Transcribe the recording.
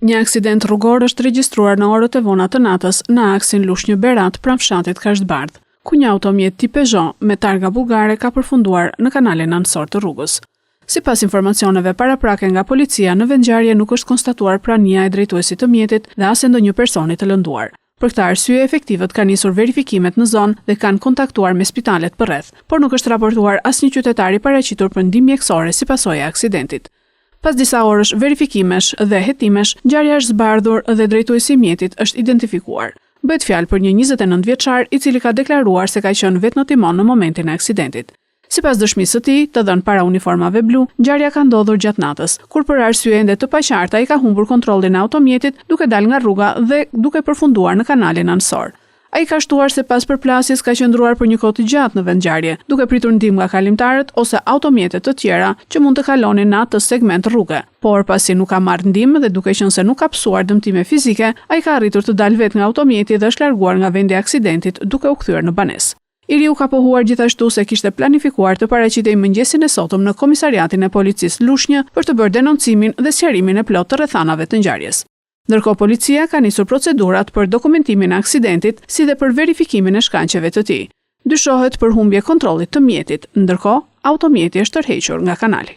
Një aksident rrugor është regjistruar në orët e vona të natës në aksin Lushnjë-Berat pranë fshatit Kashtbardh, ku një automjet tip Peugeot me targa bullgare ka përfunduar në kanalin anësor të rrugës. Sipas informacioneve paraprake nga policia, në vendngjarje nuk është konstatuar prania e drejtuesit të mjetit dhe as e ndonjë personi të lënduar. Për këtë arsye, efektivët kanë nisur verifikimet në zonë dhe kanë kontaktuar me spitalet përreth, por nuk është raportuar asnjë qytetar i paraqitur për ndihmë mjekësore si pasojë e aksidentit. Pas disa orësh verifikimesh dhe hetimesh, ngjarja është zbardhur dhe drejtuesi i mjetit është identifikuar. Bëhet fjalë për një 29 vjeçar i cili ka deklaruar se ka qenë vetë në timon në momentin e aksidentit. Sipas dëshmisë së tij, të dhënë para uniformave blu, ngjarja ka ndodhur gjatë natës, kur për arsye ende të paqarta ai ka humbur kontrollin e automjetit duke dalë nga rruga dhe duke përfunduar në kanalin anësor. Ai ka shtuar se pas përplasjes ka qëndruar për një kohë të gjatë në vendngjarje, duke pritur ndihmë nga kalimtarët ose automjetet të tjera që mund të kalonin në atë segment rruge. Por pasi nuk ka marrë ndihmë dhe duke qenë se nuk ka pësuar dëmtime fizike, ai ka arritur të dalë vetë nga automjeti dhe është larguar nga vendi i aksidentit duke u kthyer në banesë. I riu ka pohuar gjithashtu se kishte planifikuar të paraqitej mëngjesin e sotëm në komisariatin e policisë Lushnjë për të bërë denoncimin dhe sqarimin e plotë të rrethanave të ngjarjes. Ndërkohë policia ka nisur procedurat për dokumentimin e aksidentit si dhe për verifikimin e shkanqeve të tij. Dyshohet për humbje kontrollit të mjetit, ndërkohë automjeti është tërhequr nga kanali.